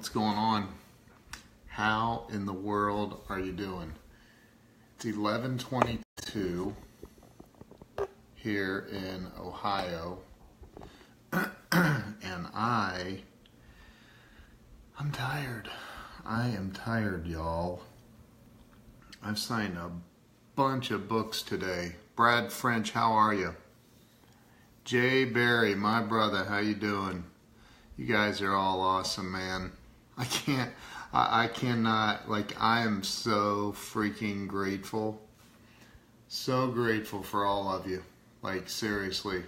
What's going on? How in the world are you doing? It's 11:22 here in Ohio, and I'm tired. I am tired, y'all. I've signed a bunch of books today. Brad French, how are you? Jay Barry, my brother, how you doing? You guys are all awesome, man. I cannot, I am so freaking grateful. So grateful for all of you. Like, seriously.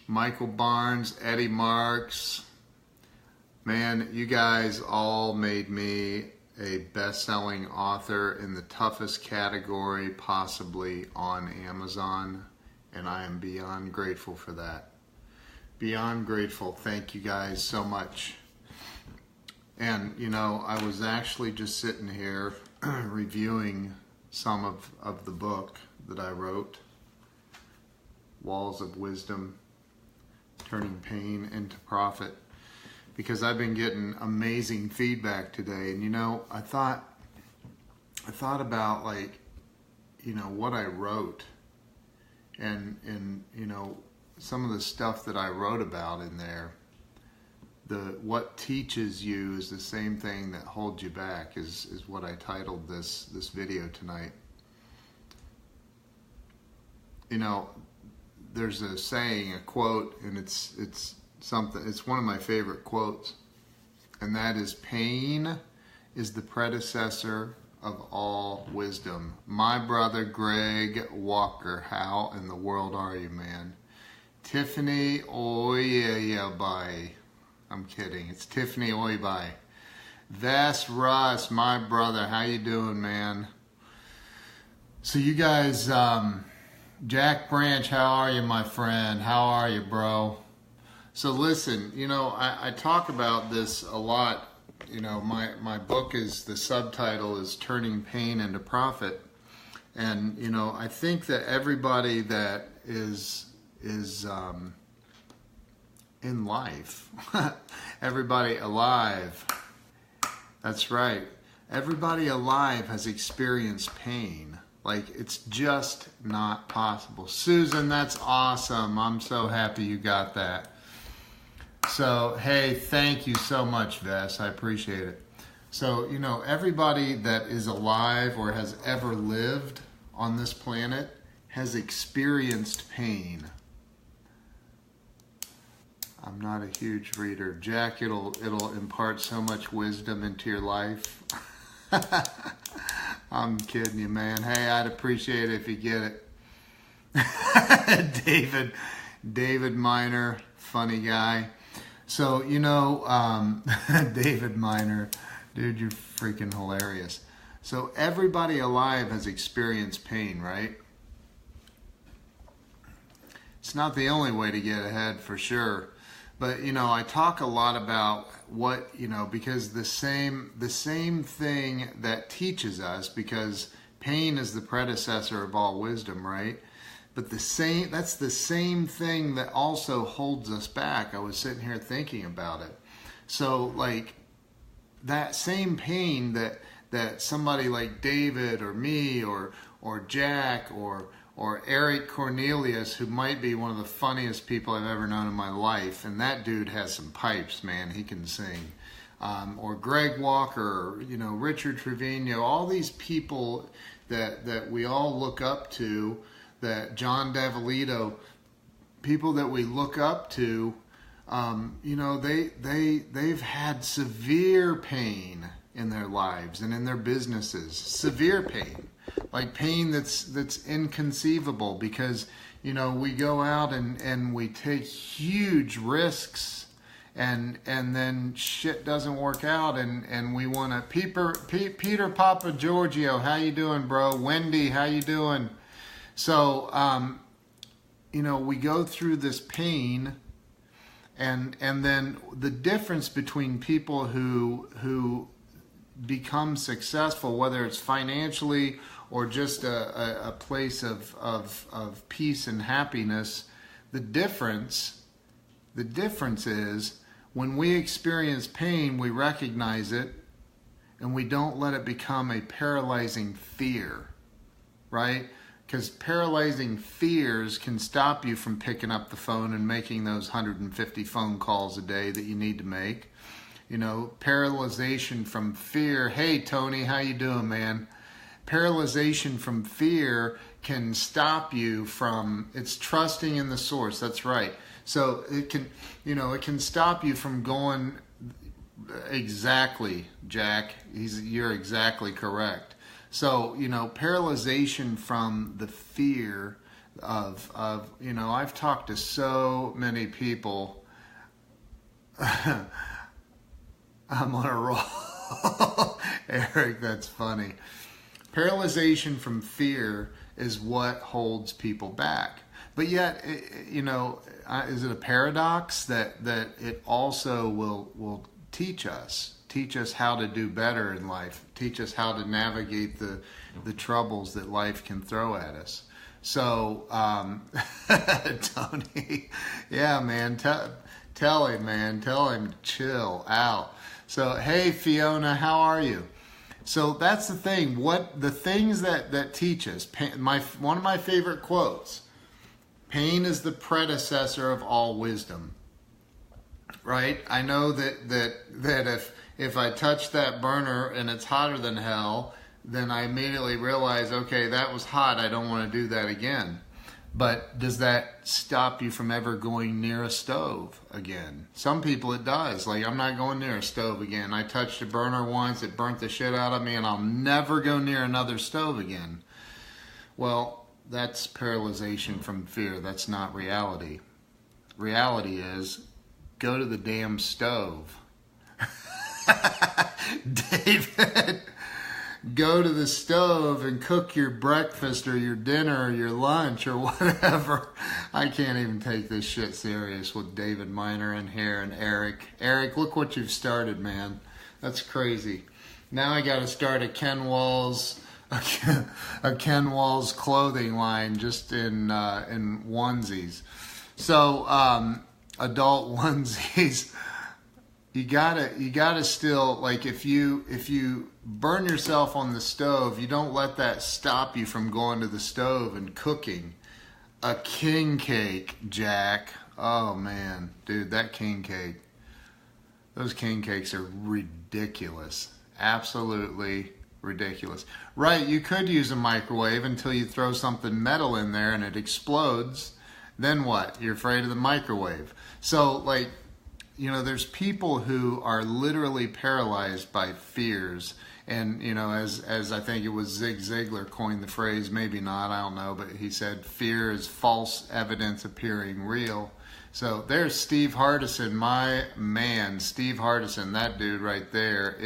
Michael Barnes, Eddie Marks. Man, you guys all made me a best-selling author in the toughest category possibly on Amazon. And I am beyond grateful for that. Beyond grateful. Thank you guys so much. And, you know, I was actually just sitting here reviewing some of the book that I wrote, Walls of Wisdom, Turning Pain into Profit, because I've been getting amazing feedback today. And, you know, I thought about, like, you know, what I wrote and you know, some of the stuff that I wrote about in there. What teaches you is the same thing that holds you back is what I titled this video tonight. You know, there's a saying, a quote, and it's one of my favorite quotes, and that is, pain is the predecessor of all wisdom. My brother Greg Walker, how in the world are you, man? Tiffany Oyebai. I'm kidding. It's Tiffany Oyebai. Vess Russ, my brother, how you doing, man? So you guys, Jack Branch, how are you, my friend? How are you, bro? So listen, you know, I talk about this a lot. You know, my book is, the subtitle is Turning Pain into Profit. And, you know, I think that everybody that is in life, everybody alive, that's right, everybody alive has experienced pain. Like, it's just not possible. Susan, that's awesome. I'm so happy you got that. So, hey, thank you so much, Vess. I appreciate it. So, you know, everybody that is alive or has ever lived on this planet has experienced pain. I'm not a huge reader. Jack, it'll impart so much wisdom into your life. I'm kidding you, man. Hey, I'd appreciate it if you get it. David Miner, funny guy. So, you know, David Miner, dude, you're freaking hilarious. So everybody alive has experienced pain, right? It's not the only way to get ahead, for sure. But, you know, I talk a lot about what, you know, because the same thing that teaches us, because pain is the predecessor of all wisdom, right? But that's the same thing that also holds us back. I was sitting here thinking about it. So, like, that same pain that somebody like David or me or Jack or Eric Cornelius, who might be one of the funniest people I've ever known in my life, and that dude has some pipes, man, he can sing. Or Greg Walker, you know, Richard Trevino, all these people that we all look up to, that John Davalito, people that we look up to, you know, they've had severe pain in their lives and in their businesses. Severe pain. Like pain that's inconceivable, because, you know, we go out and we take huge risks, and then shit doesn't work out, and we want to. Peter Papa Giorgio, how you doing, bro? Wendy, how you doing? So, you know, we go through this pain, and then the difference between people who become successful, whether it's financially or just a place of peace and happiness, the difference is when we experience pain, we recognize it and we don't let it become a paralyzing fear, right? Because paralyzing fears can stop you from picking up the phone and making those 150 phone calls a day that you need to make. You know, paralyzation from fear. Hey, Tony, how you doing, man? Paralyzation from fear can stop you from, it's trusting in the source. That's right. So it can, you know, it can stop you from going exactly, Jack. You're exactly correct. So, you know, paralyzation from the fear of, you know, I've talked to so many people. I'm on a roll. Eric, that's funny. Paralyzation from fear is what holds people back. But yet, you know, is it a paradox that it also will teach us how to do better in life, teach us how to navigate the troubles that life can throw at us. So, Tony, yeah, man, tell him to chill out. So, hey, Fiona, how are you? So that's the thing. What the things that teach us. One of my favorite quotes: "Pain is the predecessor of all wisdom." Right? I know that if I touch that burner and it's hotter than hell, then I immediately realize, okay, that was hot. I don't want to do that again. But does that stop you from ever going near a stove again? Some people it does. Like, I'm not going near a stove again. I touched a burner once, it burnt the shit out of me, and I'll never go near another stove again. Well, that's paralyzation from fear. That's not reality. Reality is, go to the damn stove. David, go to the stove and cook your breakfast or your dinner or your lunch or whatever. I can't even take this shit serious with David Miner in here and Eric. Eric, look what you've started, man. That's crazy. Now I got to start a Ken Walls clothing line just in onesies. So adult onesies. You gotta still, like, if you burn yourself on the stove, you don't let that stop you from going to the stove and cooking a king cake, Jack. Oh man, dude, that king cake. Those king cakes are ridiculous. Absolutely ridiculous. Right, you could use a microwave until you throw something metal in there and it explodes. Then what? You're afraid of the microwave. So, like, you know, there's people who are literally paralyzed by fears. And, you know, as I think it was Zig Ziglar coined the phrase, maybe not, I don't know, but he said, fear is false evidence appearing real. So there's Steve Hardison, my man. Steve Hardison, that dude right there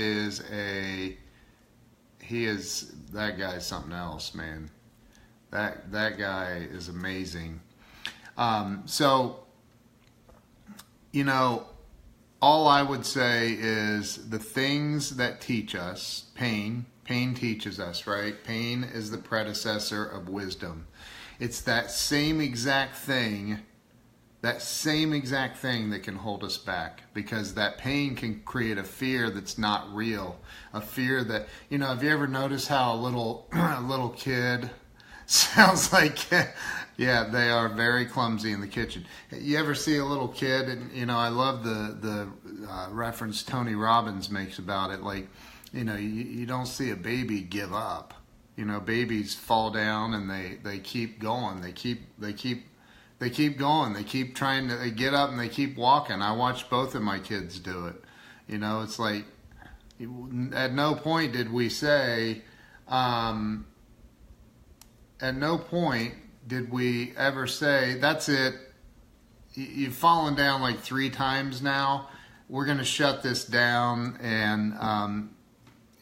that guy's something else, man. That guy is amazing. So, you know, all I would say is the things that teach us, pain teaches us, right? Pain is the predecessor of wisdom. It's that same exact thing that can hold us back, because that pain can create a fear that's not real. A fear that, you know, have you ever noticed how a little kid sounds like, yeah, they are very clumsy in the kitchen. You ever see a little kid, and, you know, I love the reference Tony Robbins makes about it. Like, you know, you don't see a baby give up. You know, babies fall down and they keep going. They keep going. They keep trying to, they get up and they keep walking. I watched both of my kids do it. You know, it's like, at no point did we say, at no point did we ever say, that's it, you've fallen down like 3 times now, we're going to shut this down, and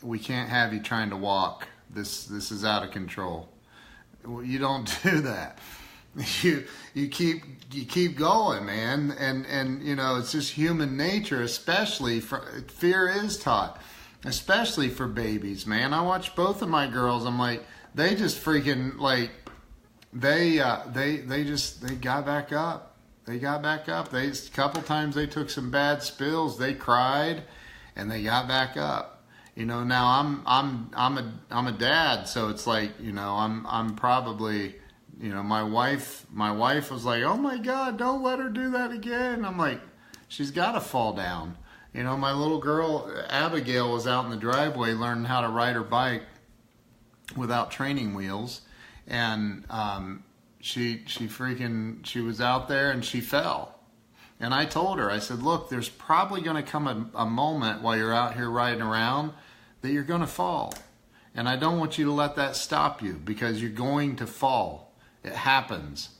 we can't have you trying to walk. This is out of control. You don't do that. You keep going, man, and you know, it's just human nature. Especially fear is taught, especially for babies, man. I watch both of my girls. I'm like, they just freaking, like, they got back up. They got back up. A couple times they took some bad spills. They cried, and they got back up. You know, now I'm a dad, so it's like, you know, I'm probably, you know, my wife was like, oh my God, don't let her do that again. I'm like, she's got to fall down. You know, my little girl Abigail was out in the driveway learning how to ride her bike without training wheels, and she was out there and she fell. And I told her, I said, look, there's probably going to come a moment while you're out here riding around that you're going to fall. And I don't want you to let that stop you, because you're going to fall. It happens.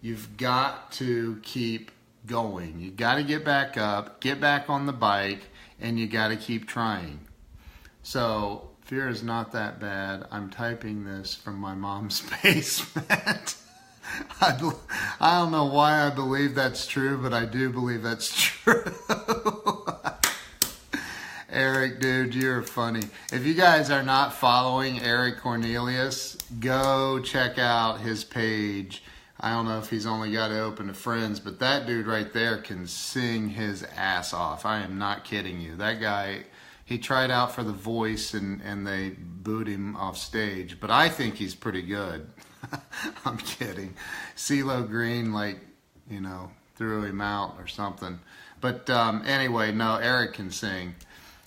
You've got to keep going. You got to get back up, get back on the bike, and you got to keep trying. So fear is not that bad. I'm typing this from my mom's basement. I don't know why I believe that's true, but I do believe that's true. Eric, dude, you're funny. If you guys are not following Eric Cornelius, go check out his page. I don't know if he's only got it open to friends, but that dude right there can sing his ass off. I am not kidding you. That guy, he tried out for The Voice and they booed him off stage, but I think he's pretty good. I'm kidding. CeeLo Green, like, you know, threw him out or something. But anyway, no, Eric can sing.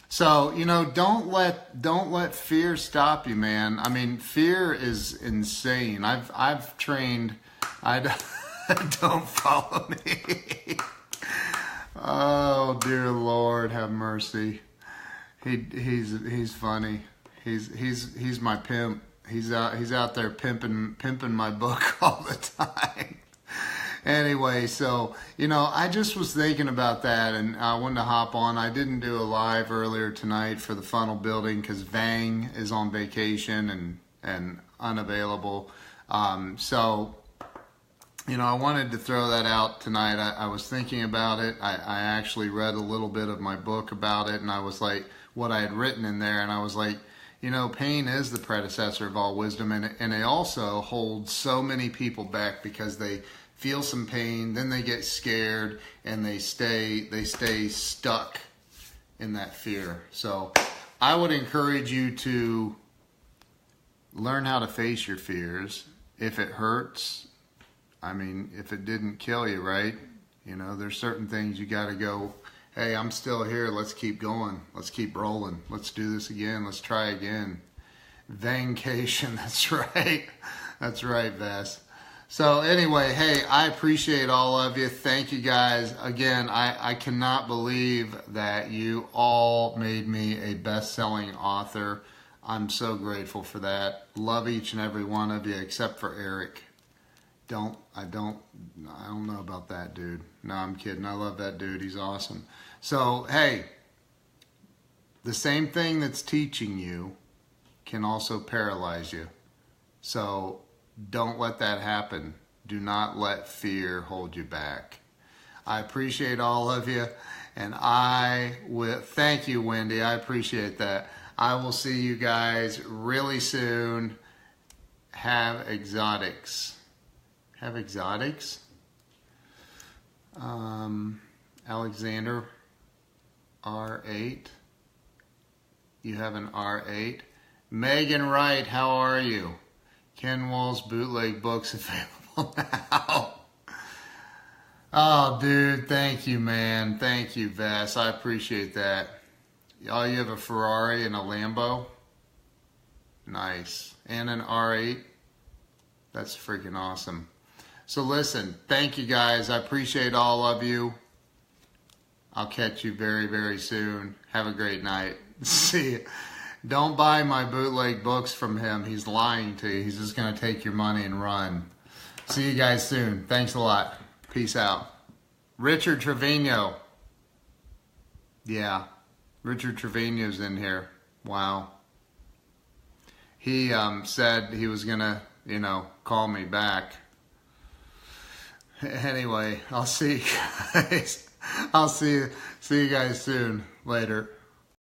So, you know, don't let fear stop you, man. I mean, fear is insane. I've trained. Don't follow me. Oh dear Lord, have mercy. He's funny. He's my pimp. He's out there pimping my book all the time. Anyway, so, you know, I just was thinking about that, and I wanted to hop on. I didn't do a live earlier tonight for the funnel building because Vang is on vacation and unavailable. So, you know, I wanted to throw that out tonight. I was thinking about it. I actually read a little bit of my book about it, and I was like, what I had written in there, and I was like, you know, pain is the predecessor of all wisdom, and it also holds so many people back because they feel some pain, then they get scared, and they stay stuck in that fear. So I would encourage you to learn how to face your fears. If it hurts, I mean, if it didn't kill you, right? You know, there's certain things you got to go, hey, I'm still here. Let's keep going. Let's keep rolling. Let's do this again. Let's try again. Vacation. That's right. That's right, Vess. So anyway, hey, I appreciate all of you. Thank you guys. Again, I cannot believe that you all made me a best-selling author. I'm so grateful for that. Love each and every one of you except for Eric. I don't know about that dude. No, I'm kidding. I love that dude. He's awesome. So, hey, the same thing that's teaching you can also paralyze you. So don't let that happen. Do not let fear hold you back. I appreciate all of you, and I will thank you, Wendy. I appreciate that. I will see you guys really soon. Have exotics. Have exotics? Alexander R8. You have an R8. Megan Wright, how are you? Ken Wall's bootleg books available now. Oh, dude, thank you, man. Thank you, Vass. I appreciate that. Oh, you have a Ferrari and a Lambo? Nice. And an R8? That's freaking awesome. So listen, thank you guys. I appreciate all of you. I'll catch you very, very soon. Have a great night. See you. Don't buy my bootleg books from him. He's lying to you. He's just going to take your money and run. See you guys soon. Thanks a lot. Peace out. Richard Trevino. Yeah, Richard Trevino's in here. Wow. He said he was going to, you know, call me back. Anyway, I'll see you guys. I'll see you guys soon. Later.